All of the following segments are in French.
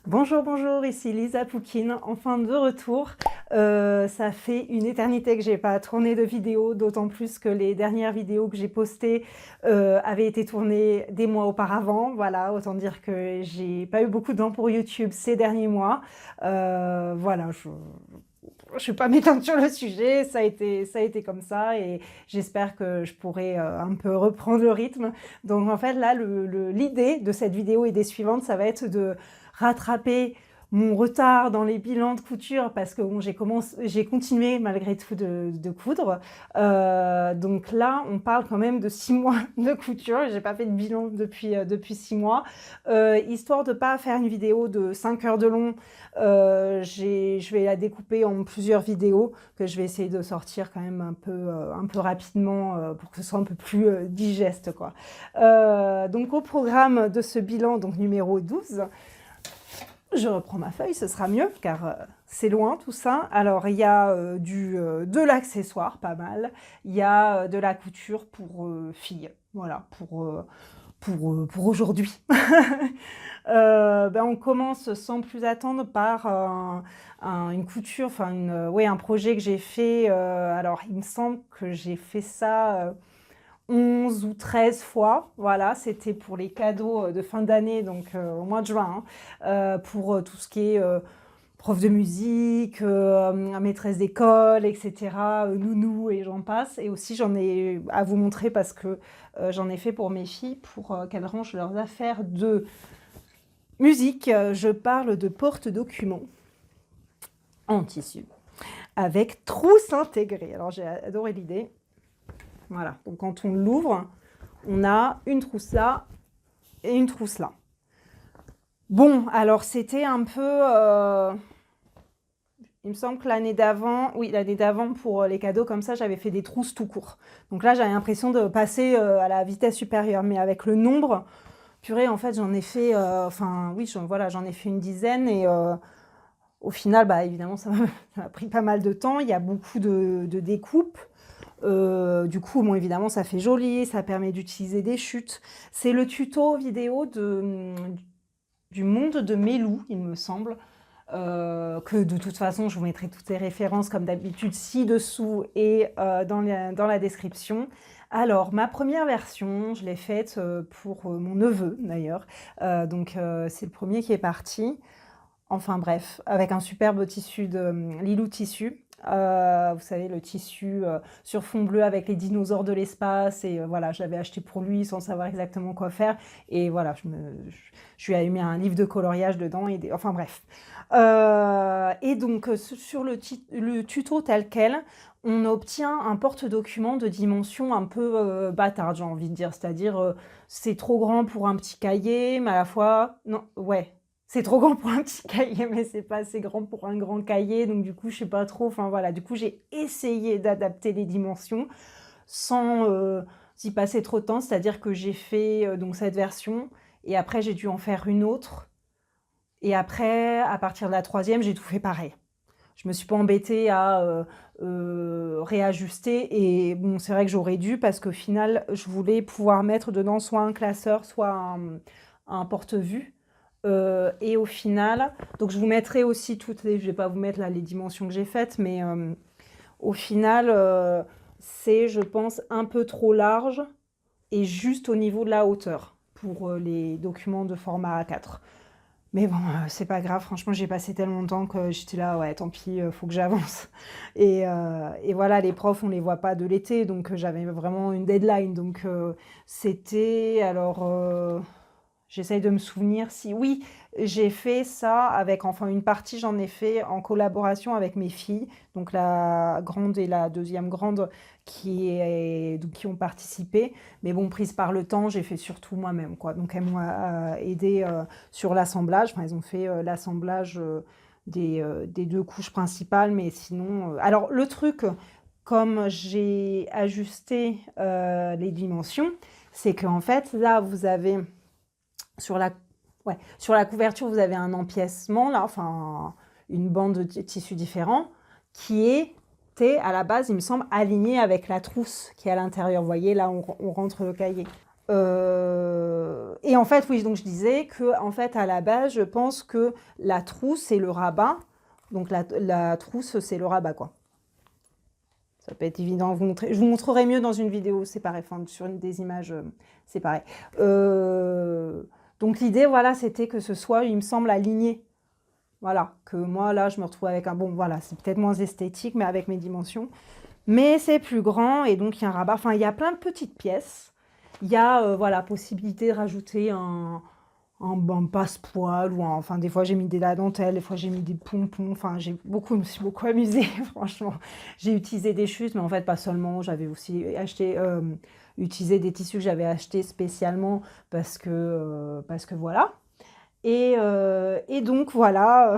Bonjour, bonjour, ici Lisa Poukine, enfin de retour. Ça fait une éternité que j'ai pas tourné de vidéo, d'autant plus que les dernières vidéos que j'ai postées avaient été tournées des mois auparavant. Voilà, autant dire que j'ai pas eu beaucoup de temps pour YouTube ces derniers mois. Voilà, je ne vais pas m'étendre sur le sujet, ça a été comme ça et j'espère que je pourrai un peu reprendre le rythme. Donc en fait là, l'idée de cette vidéo et des suivantes, ça va être de rattraper mon retard dans les bilans de couture parce que bon, j'ai continué malgré tout de coudre. Donc là, on parle quand même de 6 mois de couture. J'ai pas fait de bilan depuis 6 mois. Histoire de pas faire une vidéo de 5 heures de long, je vais la découper en plusieurs vidéos que je vais essayer de sortir quand même un peu rapidement pour que ce soit un peu plus digeste, quoi. Donc au programme de ce bilan, donc numéro 12, je reprends ma feuille, ce sera mieux, car c'est loin tout ça. Alors, il y a de l'accessoire, pas mal. Il y a de la couture pour filles. Voilà, pour aujourd'hui. On commence sans plus attendre par une couture, enfin, ouais, un projet que j'ai fait. Alors, il me semble que j'ai fait ça 11 ou 13 fois, voilà, c'était pour les cadeaux de fin d'année, donc au mois de juin, hein, pour tout ce qui est prof de musique, maîtresse d'école, etc., nounou et j'en passe. Et aussi j'en ai à vous montrer parce que j'en ai fait pour mes filles, pour qu'elles rangent leurs affaires de musique. Je parle de porte-documents en tissu, avec trousse intégrée. Alors j'ai adoré l'idée. Voilà, donc quand on l'ouvre, on a une trousse là et une trousse là. Bon, alors c'était un peu... il me semble que l'année d'avant, oui, l'année d'avant pour les cadeaux comme ça, j'avais fait des trousses tout court. Donc là, j'avais l'impression de passer à la vitesse supérieure. Mais avec le nombre, purée, en fait, j'en ai fait... enfin, oui, voilà, j'en ai fait une dizaine et... au final, bah, évidemment, ça m'a pris pas mal de temps. Il y a beaucoup de découpes. Du coup, bon, évidemment, ça fait joli, ça permet d'utiliser des chutes. C'est le tuto vidéo du monde de Melou, il me semble, que de toute façon, je vous mettrai toutes les références, comme d'habitude, ci-dessous et dans la description. Alors, ma première version, je l'ai faite pour mon neveu, d'ailleurs. Donc, c'est le premier qui est parti. Enfin bref, avec un superbe tissu de Lilou Tissu. Vous savez, le tissu sur fond bleu avec les dinosaures de l'espace. Et voilà, je l'avais acheté pour lui sans savoir exactement quoi faire. Et voilà, je lui ai mis un livre de coloriage dedans. Enfin bref. Et donc, sur le tuto tel quel, on obtient un porte-document de dimension un peu bâtarde, j'ai envie de dire. C'est-à-dire, c'est trop grand pour un petit cahier, mais à la fois... Non, ouais. C'est trop grand pour un petit cahier, mais c'est pas assez grand pour un grand cahier, donc du coup, je sais pas trop. Enfin voilà, du coup, j'ai essayé d'adapter les dimensions sans y passer trop de temps. C'est-à-dire que j'ai fait donc cette version et après j'ai dû en faire une autre. Et après, à partir de la troisième, j'ai tout fait pareil. Je me suis pas embêtée à réajuster. Et bon, c'est vrai que j'aurais dû parce qu'au final, je voulais pouvoir mettre dedans soit un classeur, soit un porte-vue. Et au final, donc je vous mettrai aussi toutes les, je vais pas vous mettre là les dimensions que j'ai faites, mais au final, c'est, je pense, un peu trop large et juste au niveau de la hauteur pour les documents de format A4. Mais bon, c'est pas grave, franchement, j'ai passé tellement de temps que j'étais là, ouais, tant pis, faut que j'avance. Et voilà, les profs, on les voit pas de l'été, donc j'avais vraiment une deadline. Donc c'était, alors, j'essaye de me souvenir si... Oui, j'ai fait ça avec, enfin une partie j'en ai fait en collaboration avec mes filles, donc la grande et la deuxième grande qui ont participé. Mais bon, prise par le temps, j'ai fait surtout moi-même, quoi. Donc elles m'ont aidé sur l'assemblage. Enfin, elles ont fait l'assemblage des deux couches principales, mais sinon... Alors le truc, comme j'ai ajusté les dimensions, c'est qu'en fait, là, vous avez... Sur la couverture, vous avez un empiècement, là, enfin, une bande de tissu différent, qui était, à la base, il me semble, alignée avec la trousse qui est à l'intérieur. Vous voyez, là, on rentre le cahier. Et en fait, oui, donc je disais que en fait, à la base, je pense que la trousse, c'est le rabat. Donc la trousse, c'est le rabat, quoi. Ça peut être évident à vous montrer. Je vous montrerai mieux dans une vidéo séparée, enfin sur une des images séparées. Donc l'idée, voilà, c'était que ce soit, il me semble, aligné. Voilà, que moi, là, je me retrouve avec un... Bon, voilà, c'est peut-être moins esthétique, mais avec mes dimensions. Mais c'est plus grand, et donc il y a un rabat. Enfin, il y a plein de petites pièces. Il y a, voilà, possibilité de rajouter un passepoil, ou enfin, des fois, j'ai mis de la dentelle, des fois, j'ai mis des pompons. Enfin, je me suis beaucoup amusée, franchement. J'ai utilisé des chutes, mais en fait, pas seulement. J'avais aussi utilisé des tissus que j'avais achetés spécialement parce que voilà. Et donc, voilà,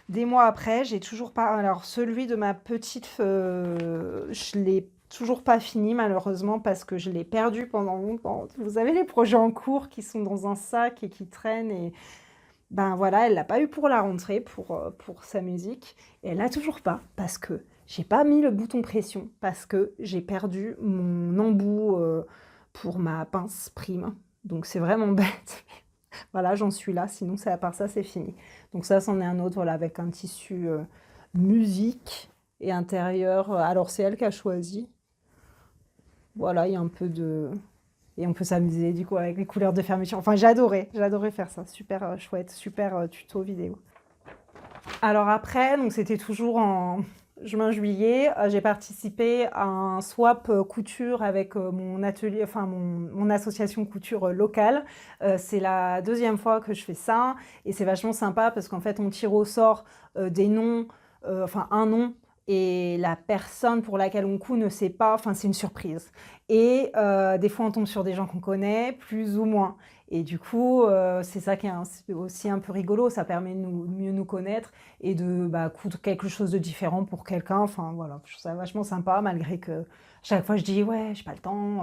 des mois après, j'ai toujours pas... Alors, celui de ma petite, je l'ai toujours pas fini, malheureusement, parce que je l'ai perdu pendant longtemps. Vous savez, les projets en cours qui sont dans un sac et qui traînent. Et ben voilà, elle l'a pas eu pour la rentrée, pour sa musique. Et elle l'a toujours pas, parce que j'ai pas mis le bouton pression, parce que j'ai perdu mon embout pour ma pince prime. Donc, c'est vraiment bête. Voilà, j'en suis là, sinon c'est à part ça, c'est fini. Donc ça, c'en est un autre, voilà, avec un tissu musique et intérieur. Alors c'est elle qui a choisi. Voilà, il y a un peu de... Et on peut s'amuser du coup avec les couleurs de fermeture. Enfin, j'adorais faire ça. Super chouette, super tuto vidéo. Alors après, donc c'était toujours en juin-juillet, j'ai participé à un swap couture avec mon atelier, enfin mon association couture locale. C'est la deuxième fois que je fais ça et c'est vachement sympa parce qu'en fait on tire au sort des noms, enfin un nom et la personne pour laquelle on coud ne sait pas, enfin c'est une surprise. Et des fois on tombe sur des gens qu'on connaît, plus ou moins. Et du coup, c'est ça qui est aussi un peu rigolo, ça permet de mieux nous connaître et de coudre quelque chose de différent pour quelqu'un. Enfin voilà, je trouve ça vachement sympa, malgré que chaque fois je dis ouais, j'ai pas le temps,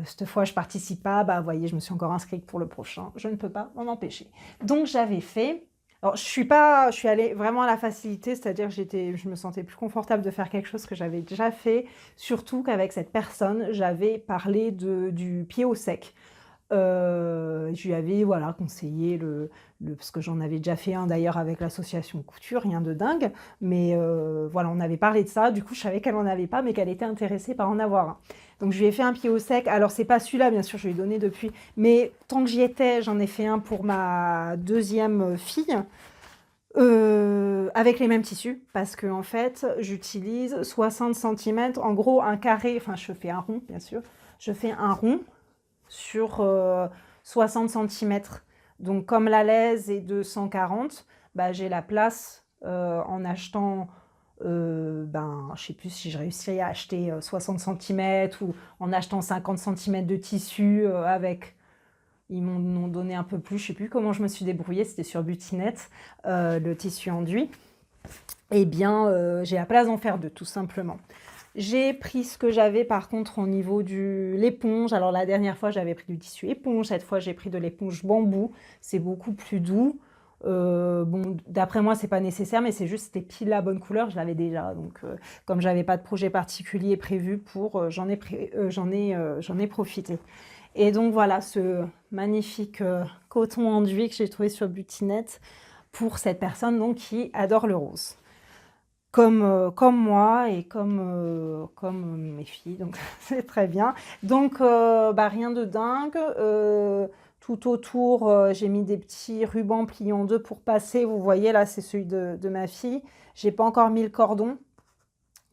cette fois je participe pas, bah vous voyez, je me suis encore inscrite pour le prochain, je ne peux pas m'en empêcher. Donc j'avais fait. Alors, je suis allée vraiment à la facilité, c'est-à-dire que je me sentais plus confortable de faire quelque chose que j'avais déjà fait, surtout qu'avec cette personne, j'avais parlé du pied au sec. Je lui avais voilà, conseillé parce que j'en avais déjà fait un d'ailleurs avec l'association couture, rien de dingue, mais voilà, on avait parlé de ça, du coup je savais qu'elle en avait pas, mais qu'elle était intéressée par en avoir un. Donc je lui ai fait un pied au sec, alors c'est pas celui-là bien sûr, je lui ai donné depuis, mais tant que j'y étais, j'en ai fait un pour ma deuxième fille, avec les mêmes tissus, parce que en fait j'utilise 60 cm, en gros un carré, enfin je fais un rond bien sûr, je fais un rond sur 60 cm. Donc comme la lèse est de 140, bah, j'ai la place en achetant, je sais plus si je réussis à acheter 60 cm ou en achetant 50 cm de tissu avec... Ils m'ont donné un peu plus, je sais plus comment je me suis débrouillée, c'était sur Butinette, le tissu enduit. Eh bien, j'ai la place d'en faire deux, tout simplement. J'ai pris ce que j'avais par contre au niveau de l'éponge. Alors la dernière fois, j'avais pris du tissu éponge. Cette fois, j'ai pris de l'éponge bambou. C'est beaucoup plus doux. Bon, d'après moi, c'est pas nécessaire, mais c'est juste c'était pile la bonne couleur. Je l'avais déjà. Donc, comme j'avais pas de projet particulier prévu pour, j'en ai profité. Et donc voilà, ce magnifique coton enduit que j'ai trouvé sur Butinette pour cette personne donc qui adore le rose. Comme moi et comme mes filles, donc c'est très bien. Donc rien de dingue. Tout autour, j'ai mis des petits rubans pliés en deux pour passer. Vous voyez là, c'est celui de ma fille. J'ai pas encore mis le cordon.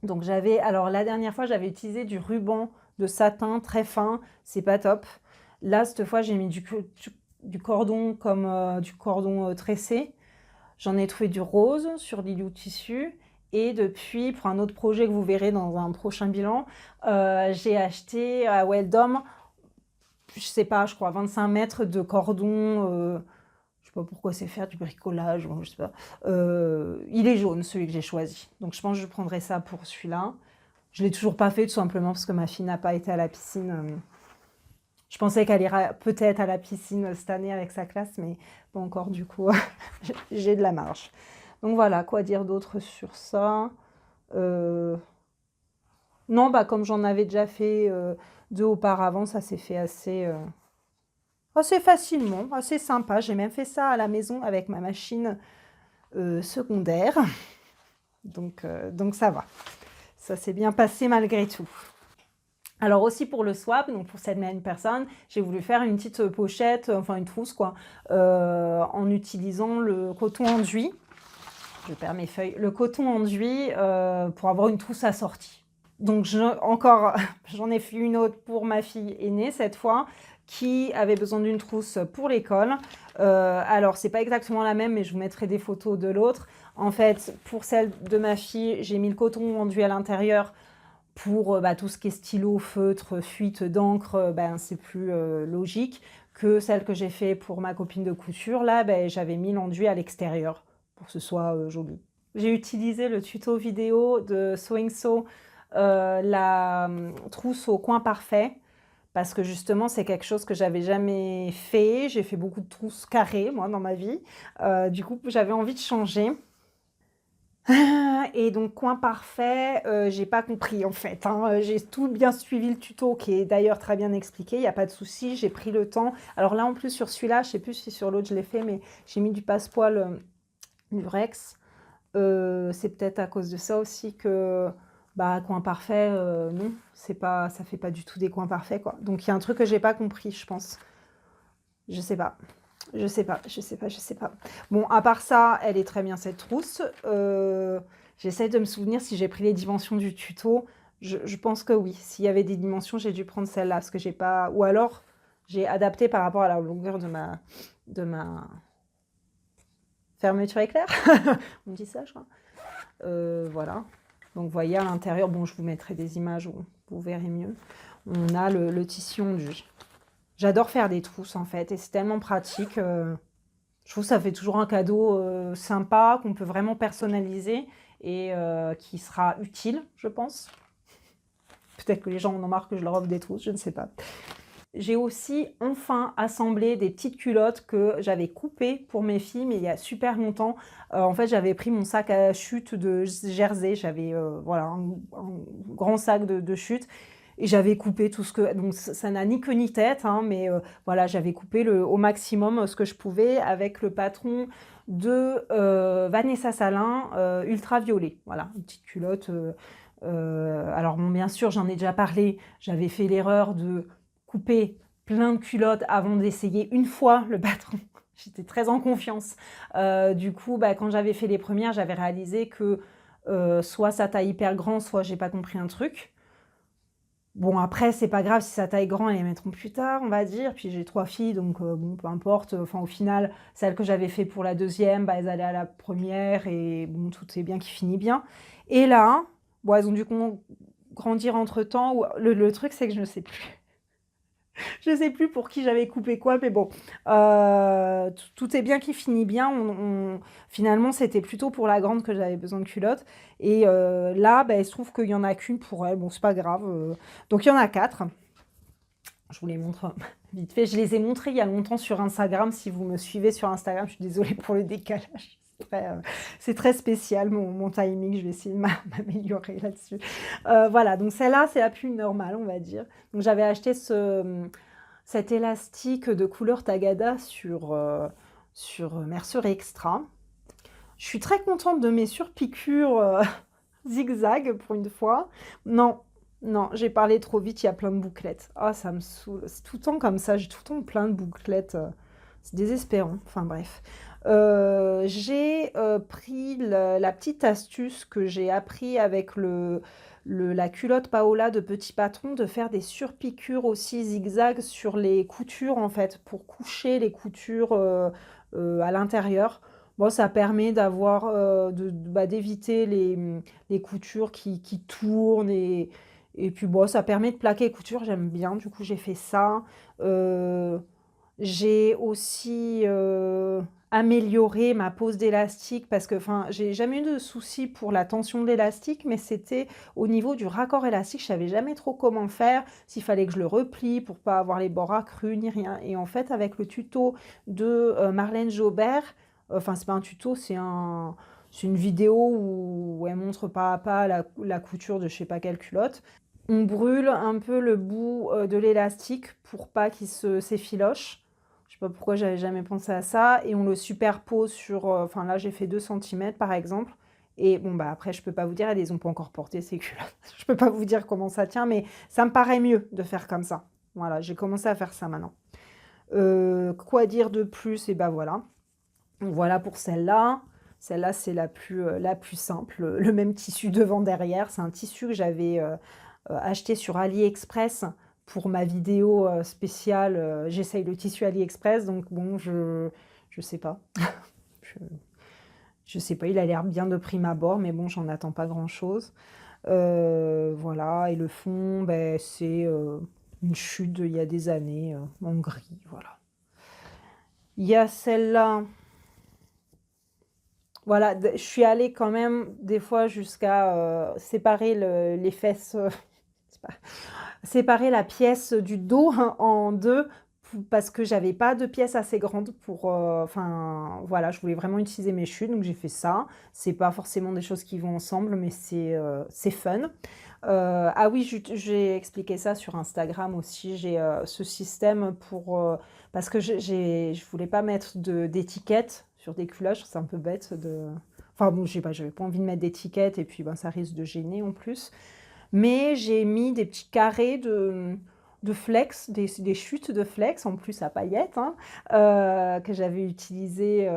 Donc alors la dernière fois, j'avais utilisé du ruban de satin très fin. C'est pas top. Là, cette fois, j'ai mis du cordon comme du cordon tressé. J'en ai trouvé du rose sur Liliou Tissu. Et depuis, pour un autre projet que vous verrez dans un prochain bilan, j'ai acheté à Weldom, je sais pas, je crois 25 mètres de cordon. Je sais pas pourquoi c'est faire du bricolage, je sais pas. Il est jaune, celui que j'ai choisi. Donc je pense que je prendrai ça pour celui-là. Je l'ai toujours pas fait tout simplement parce que ma fille n'a pas été à la piscine. Je pensais qu'elle ira peut-être à la piscine cette année avec sa classe, mais pas encore du coup. J'ai de la marge. Donc voilà, quoi dire d'autre sur ça Non, bah, comme j'en avais déjà fait 2 auparavant, ça s'est fait assez facilement, assez sympa. J'ai même fait ça à la maison avec ma machine secondaire. Donc ça va. Ça s'est bien passé malgré tout. Alors aussi pour le swap, donc pour cette même personne, j'ai voulu faire une petite pochette, enfin une trousse quoi, en utilisant le coton enduit. Je perds mes feuilles. Le coton enduit pour avoir une trousse assortie. Donc encore, j'en ai fait une autre pour ma fille aînée cette fois, qui avait besoin d'une trousse pour l'école. Alors c'est pas exactement la même, mais je vous mettrai des photos de l'autre. En fait, pour celle de ma fille, j'ai mis le coton enduit à l'intérieur pour tout ce qui est stylo, feutre, fuite d'encre, c'est plus logique que celle que j'ai fait pour ma copine de couture. Là, j'avais mis l'enduit à l'extérieur pour que ce soit joli. J'ai utilisé le tuto vidéo de Sewing Sew, la trousse au coin parfait, parce que justement c'est quelque chose que j'avais jamais fait. J'ai fait beaucoup de trousses carrées moi dans ma vie. Du coup j'avais envie de changer. Et donc coin parfait, j'ai pas compris en fait, hein. J'ai tout bien suivi le tuto qui est d'ailleurs très bien expliqué, il n'y a pas de souci, j'ai pris le temps. Alors là en plus sur celui-là, je sais plus si sur l'autre je l'ai fait, mais j'ai mis du passepoil lurex. C'est peut-être à cause de ça aussi que coin parfait, non, c'est pas, ça fait pas du tout des coins parfaits quoi. Donc il y a un truc que j'ai pas compris, je pense. Je sais pas. Je sais pas, je sais pas, je sais pas. Bon, à part ça, elle est très bien cette trousse. J'essaie de me souvenir si j'ai pris les dimensions du tuto. Je pense que oui. S'il y avait des dimensions, j'ai dû prendre celle-là, parce que j'ai pas. Ou alors, j'ai adapté par rapport à la longueur de ma fermeture éclair. On dit ça, je crois. Voilà. Donc, vous voyez à l'intérieur, bon, je vous mettrai des images où vous verrez mieux. On a le tissu ondu. J'adore faire des trousses en fait, et c'est tellement pratique. Je trouve que ça fait toujours un cadeau sympa, qu'on peut vraiment personnaliser et qui sera utile, je pense. Peut-être que les gens en ont marre que je leur offre des trousses, je ne sais pas. J'ai aussi enfin assemblé des petites culottes que j'avais coupées pour mes filles, mais il y a super longtemps. En fait, j'avais pris mon sac à chute de Jersey, j'avais voilà, un grand sac de chute. Et j'avais coupé tout ce que... Donc ça n'a ni queue ni tête, hein, mais voilà, j'avais coupé au maximum ce que je pouvais avec le patron de Vanessa Salin, Ultraviolet. Voilà, une petite culotte. Alors bon, bien sûr, j'en ai déjà parlé, j'avais fait l'erreur de couper plein de culottes avant d'essayer une fois le patron. J'étais très en confiance. Du coup, quand j'avais fait les premières, j'avais réalisé que soit ça taille hyper grand, soit j'ai pas compris un truc. Bon, après, c'est pas grave si ça taille grand, elles les mettront plus tard, on va dire. Puis j'ai 3 filles, donc bon, peu importe. Enfin, au final, celle que j'avais fait pour la deuxième, elles allaient à la première et bon, tout est bien qui finit bien. Et là, bon, elles ont dû grandir entre-temps. Le truc, c'est que je ne sais plus. Je ne sais plus pour qui j'avais coupé quoi, mais bon, tout est bien qui finit bien. Finalement, c'était plutôt pour la grande que j'avais besoin de culottes. Et là, il se trouve qu'il n'y en a qu'une pour elle. Bon, c'est pas grave. Donc, il y en a 4. Je vous les montre vite fait. Je les ai montrés il y a longtemps sur Instagram. Si vous me suivez sur Instagram, je suis désolée pour le décalage. C'est très spécial mon timing, je vais essayer de m'améliorer là-dessus. Voilà, donc celle-là, c'est la plus normale, on va dire. Donc j'avais acheté cet élastique de couleur Tagada sur Mercerie Extra. Je suis très contente de mes surpiqûres zigzag pour une fois. Non, non, j'ai parlé trop vite, il y a plein de bouclettes. Ah, ça me saoule. C'est tout le temps comme ça, j'ai tout le temps plein de bouclettes. C'est désespérant. Enfin bref. J'ai pris la petite astuce que j'ai appris avec la culotte Paola de Petit Patron de faire des surpiqûres aussi zigzag sur les coutures en fait pour coucher les coutures à l'intérieur. Bon, ça permet d'avoir d'éviter les coutures qui tournent et puis bon, ça permet de plaquer les coutures, j'aime bien, du coup j'ai fait ça. J'ai aussi amélioré ma pose d'élastique parce que j'ai jamais eu de souci pour la tension de l'élastique, mais c'était au niveau du raccord élastique, je savais jamais trop comment faire, s'il fallait que je le replie pour pas avoir les bords accrus ni rien. Et en fait, avec le tuto de Marlène Jobert, enfin c'est pas un tuto, c'est une vidéo où elle montre pas à pas la couture de je sais pas quelle culotte. On brûle un peu le bout de l'élastique pour pas qu'il s'effiloche. Je sais pas pourquoi j'avais jamais pensé à ça. Et on le superpose sur... Enfin là j'ai fait 2 centimètres par exemple. Et bon bah après je peux pas vous dire, elles les ont pas encore portées ces culottes. Je peux pas vous dire comment ça tient, mais ça me paraît mieux de faire comme ça. Voilà, j'ai commencé à faire ça maintenant. Quoi dire de plus? Et ben voilà. Donc voilà pour celle-là. Celle-là, c'est la plus simple. Le même tissu devant, derrière. C'est un tissu que j'avais acheté sur AliExpress pour ma vidéo spéciale. J'essaye le tissu AliExpress, donc bon, je sais pas. je, je sais pas, il a l'air bien de prime abord, mais bon, j'en attends pas grand-chose. Voilà, et le fond, ben, c'est une chute d'il y a des années, en gris, voilà. Il y a celle-là. Voilà, je suis allée quand même des fois jusqu'à séparer les fesses, séparer la pièce du dos hein, en deux parce que j'avais pas de pièce assez grande pour. Enfin, voilà, je voulais vraiment utiliser mes chutes, donc j'ai fait ça. C'est pas forcément des choses qui vont ensemble, mais c'est fun. Ah oui, j'ai expliqué ça sur Instagram aussi. J'ai ce système pour parce que je voulais pas mettre d'étiquette sur des culottes. C'est un peu bête de. Enfin bon, je sais pas, j'avais pas envie de mettre d'étiquette et puis ben ça risque de gêner en plus. Mais j'ai mis des petits carrés de flex, des chutes de flex, en plus à paillettes, hein, que j'avais utilisées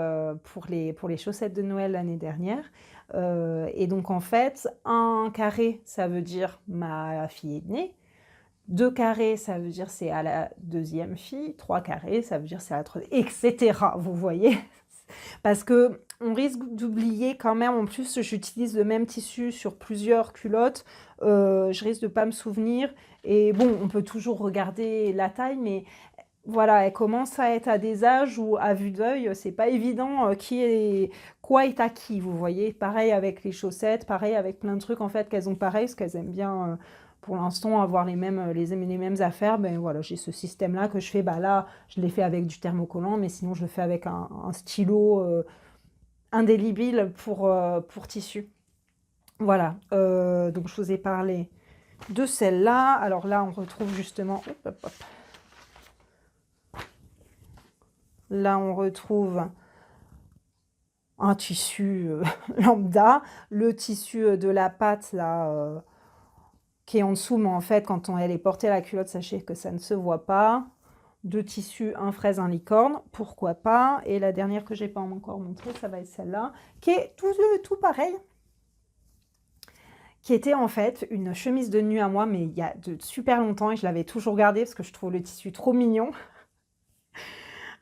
pour les chaussettes de Noël l'année dernière. Et donc en fait, un carré, ça veut dire ma fille est née. 2 carrés, ça veut dire c'est à la deuxième fille. 3 carrés, ça veut dire c'est à la troisième, etc. Vous voyez? Parce que on risque d'oublier quand même, en plus j'utilise le même tissu sur plusieurs culottes, je risque de pas me souvenir. Et bon, on peut toujours regarder la taille, mais voilà, elle commence à être à des âges où, à vue d'œil, c'est pas évident quoi est à qui, vous voyez. Pareil avec les chaussettes, pareil avec plein de trucs en fait qu'elles ont pareil, parce qu'elles aiment bien pour l'instant avoir les mêmes affaires. Ben voilà, j'ai ce système-là que je fais. Bah là, je l'ai fait avec du thermocollant, mais sinon je le fais avec un stylo indélébile pour tissu. Voilà, donc je vous ai parlé de celle-là. Alors là, on retrouve justement... Hop, hop, hop. Là, on retrouve un tissu lambda, le tissu de la patte là, qui est en dessous, mais en fait, quand elle est portée à la culotte, sachez que ça ne se voit pas. 2 tissus, un fraise, un licorne, pourquoi pas. Et la dernière que j'ai pas encore montrée, ça va être celle-là, qui est tout pareil, qui était en fait une chemise de nuit à moi, mais il y a de super longtemps, et je l'avais toujours gardée parce que je trouve le tissu trop mignon.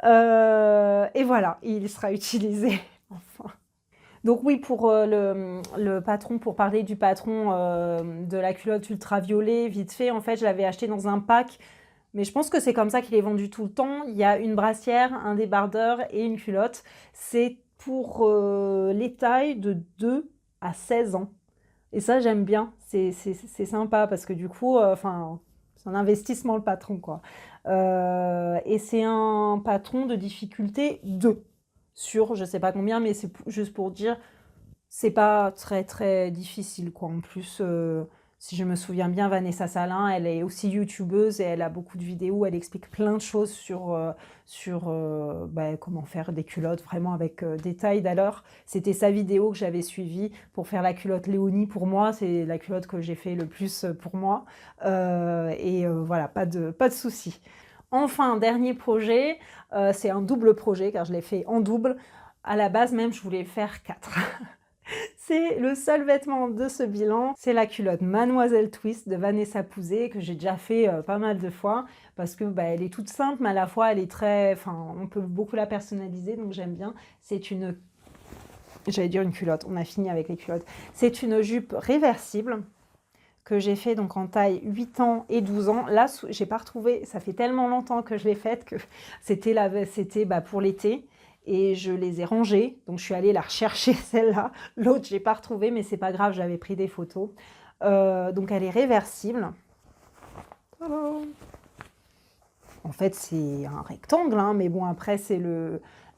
Et voilà, il sera utilisé, enfin. Donc oui, pour le patron, pour parler du patron de la culotte ultraviolet, vite fait, en fait, je l'avais acheté dans un pack, mais je pense que c'est comme ça qu'il est vendu tout le temps. Il y a une brassière, un débardeur et une culotte. C'est pour les tailles de 2 à 16 ans. Et ça, j'aime bien. C'est sympa parce que du coup, enfin, c'est un investissement le patron, quoi. Et c'est un patron de difficulté 2 sur je sais pas combien, mais c'est juste pour dire, c'est pas très très difficile, quoi. En plus, si je me souviens bien, Vanessa Salin, elle est aussi youtubeuse et elle a beaucoup de vidéos où elle explique plein de choses sur bah, comment faire des culottes vraiment avec détail. D'ailleurs, c'était sa vidéo que j'avais suivie pour faire la culotte Léonie pour moi. C'est la culotte que j'ai fait le plus pour moi. Voilà, pas de souci. Enfin, dernier projet, c'est un double projet car je l'ai fait en double. À la base même, je voulais faire 4. C'est le seul vêtement de ce bilan, c'est la culotte Mademoiselle Twist de Vanessa Pouzet que j'ai déjà fait pas mal de fois parce que bah, elle est toute simple mais à la fois elle est très... Enfin, on peut beaucoup la personnaliser donc j'aime bien. C'est une... J'allais dire une culotte, on a fini avec les culottes. C'est une jupe réversible que j'ai fait donc en taille 8 ans et 12 ans. Là, j'ai pas retrouvé, ça fait tellement longtemps que je l'ai faite que c'était bah, pour l'été. Et je les ai rangées, donc je suis allée la rechercher celle-là. L'autre, j'ai pas retrouvé, mais c'est pas grave, j'avais pris des photos. Donc elle est réversible. En fait, c'est un rectangle, hein, mais bon, après, c'est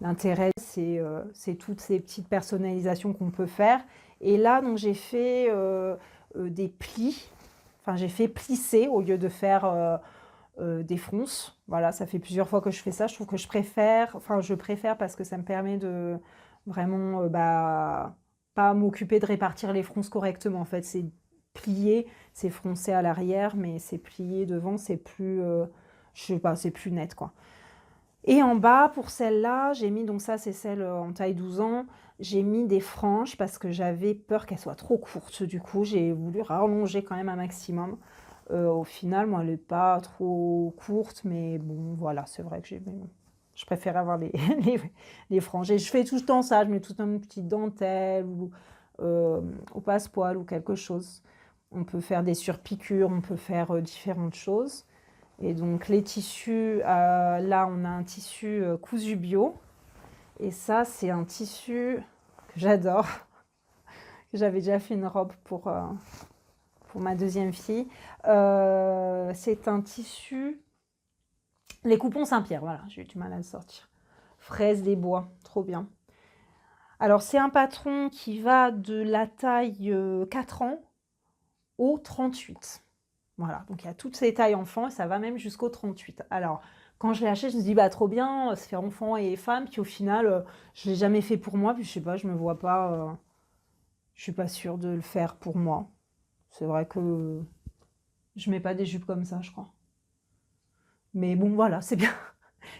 L'intérêt, c'est toutes ces petites personnalisations qu'on peut faire. Et là, donc j'ai fait des plis. Enfin, j'ai fait plisser au lieu de faire des fronces. Voilà, ça fait plusieurs fois que je fais ça. Je trouve que je préfère parce que ça me permet de vraiment pas m'occuper de répartir les fronces correctement. En fait, c'est plié, c'est froncé à l'arrière, mais c'est plié devant, c'est plus, je sais pas, c'est plus net, quoi. Et en bas, pour celle-là, j'ai mis, donc ça c'est celle en taille 12 ans, j'ai mis des franges parce que j'avais peur qu'elle soit trop courte. Du coup, j'ai voulu rallonger quand même un maximum. Au final, moi, elle n'est pas trop courte, mais bon, voilà, c'est vrai que je préfère avoir les franges. Et je fais tout le temps ça, je mets tout le temps une petite dentelle ou au passepoil ou quelque chose. On peut faire des surpiqûres, on peut faire différentes choses. Et donc les tissus, là on a un tissu cousu bio. Et ça c'est un tissu que j'adore. J'avais déjà fait une robe pour ma deuxième fille. C'est un tissu, les coupons Saint-Pierre, voilà, j'ai eu du mal à le sortir. Fraise des bois, trop bien. Alors c'est un patron qui va de la taille 4 ans au 38. Voilà, donc il y a toutes ces tailles enfants et ça va même jusqu'au 38. Alors, quand je l'ai acheté, je me suis dit, bah trop bien, ça fait enfant et femme. Puis au final, je ne l'ai jamais fait pour moi. Puis je sais pas, je me vois pas, je suis pas sûre de le faire pour moi. C'est vrai que je mets pas des jupes comme ça, je crois. Mais bon, voilà, c'est bien.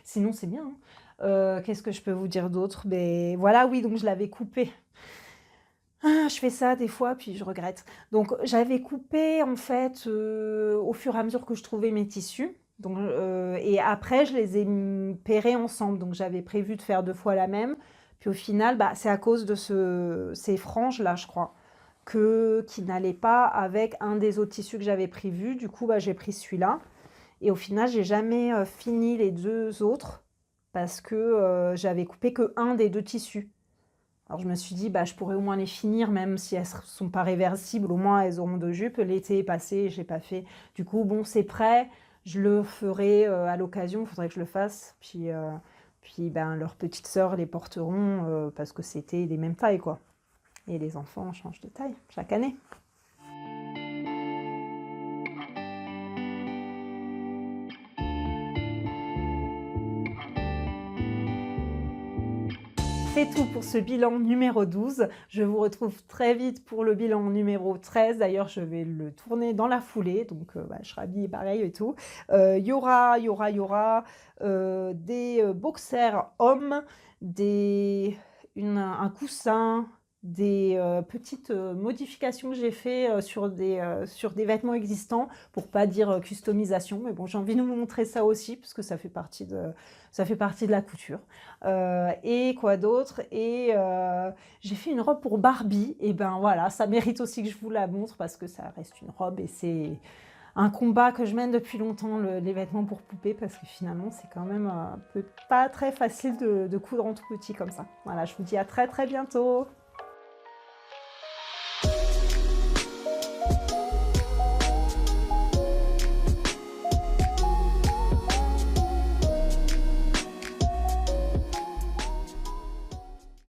Sinon, c'est bien, hein. Qu'est-ce que je peux vous dire d'autre? Ben voilà, oui, donc je l'avais coupé. Ah, je fais ça des fois, puis je regrette. Donc j'avais coupé en fait au fur et à mesure que je trouvais mes tissus. Donc, et après, je les ai pairés ensemble. Donc j'avais prévu de faire 2 fois la même. Puis au final, bah, c'est à cause de ces franges-là, je crois, qui n'allaient pas avec un des autres tissus que j'avais prévu. Du coup, bah, j'ai pris celui-là. Et au final, j'ai jamais fini les 2 autres parce que j'avais coupé que un des 2 tissus. Alors je me suis dit, bah, je pourrais au moins les finir, même si elles ne sont pas réversibles, au moins elles auront 2 jupes. L'été est passé, je l'ai pas fait. Du coup, bon, c'est prêt, je le ferai à l'occasion, il faudrait que je le fasse. Puis ben, leurs petites sœurs les porteront parce que c'était des mêmes tailles, quoi. Et les enfants changent de taille chaque année. C'est tout pour ce bilan numéro 12. Je vous retrouve très vite pour le bilan numéro 13. D'ailleurs, je vais le tourner dans la foulée, donc je serai habillée pareil et tout. Il y aura des boxers hommes, un coussin, des petites modifications que j'ai fait sur des vêtements existants, pour pas dire customisation. Mais bon, j'ai envie de vous montrer ça aussi, parce que ça fait partie de la couture. Et quoi d'autre? Et j'ai fait une robe pour Barbie. Et ben voilà, ça mérite aussi que je vous la montre parce que ça reste une robe et c'est un combat que je mène depuis longtemps, les vêtements pour poupées, parce que finalement c'est quand même pas très facile de coudre en tout petit comme ça. Voilà, je vous dis à très très bientôt.